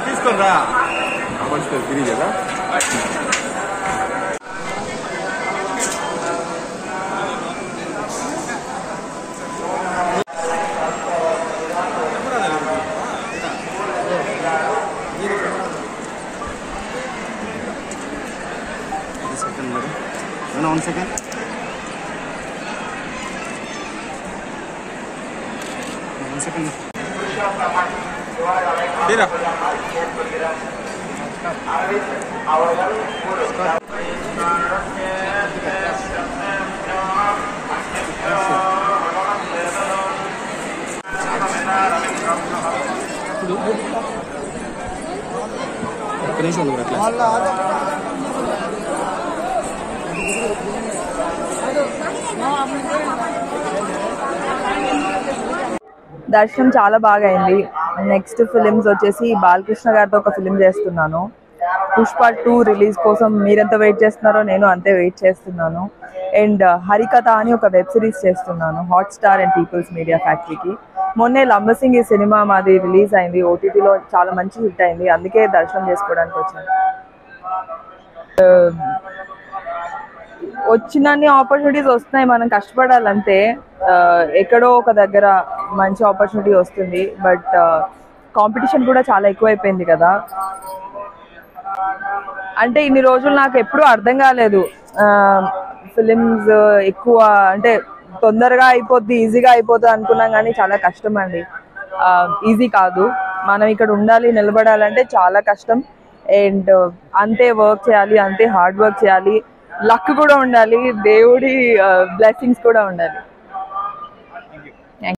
తీసుకోరా తిరిగి కదా One second. Tira. దర్శనం చాలా బాగా అయింది. నెక్స్ట్ ఫిలిమ్స్ వచ్చేసి బాలకృష్ణ గారితో ఒక ఫిలిం చేస్తున్నాను. పుష్ప 2 రిలీజ్ కోసం మీరెంత వెయిట్ చేస్తున్నారో నేను అంతే వెయిట్ చేస్తున్నాను. అండ్ హరికథ అని ఒక వెబ్ సిరీస్ చేస్తున్నాను హాట్‌స్టార్ అండ్ పీపుల్స్ మీడియా ఫ్యాక్టరీకి. మొన్నే లంబసింగి ఈ సినిమా మాది రిలీజ్ అయింది. ఓటీటీలో చాలా మంచి హిట్ అయింది. అందుకే దర్శనం చేసుకోవడానికి వచ్చాను. వచ్చినన్ని ఆపర్చునిటీస్ వస్తున్నాయి, మనం కష్టపడాలంతే. ఎక్కడో ఒక దగ్గర మంచి ఆపర్చునిటీ వస్తుంది. బట్ కాంపిటీషన్ కూడా చాలా ఎక్కువైపోయింది కదా. అంటే ఇన్ని రోజులు నాకు ఎప్పుడూ అర్థం కాలేదు ఫిలిమ్స్ ఎక్కువ అంటే తొందరగా అయిపోద్ది, ఈజీగా అయిపోతుంది అనుకున్నాం, కానీ చాలా కష్టం అండి. ఈజీ కాదు. మనం ఇక్కడ ఉండాలి, నిలబడాలంటే చాలా కష్టం. అండ్ అంతే వర్క్ చేయాలి, అంతే హార్డ్ వర్క్ చేయాలి, లక్ కూడా ఉండాలి, దేవుడి బ్లెస్సింగ్స్ కూడా ఉండాలి.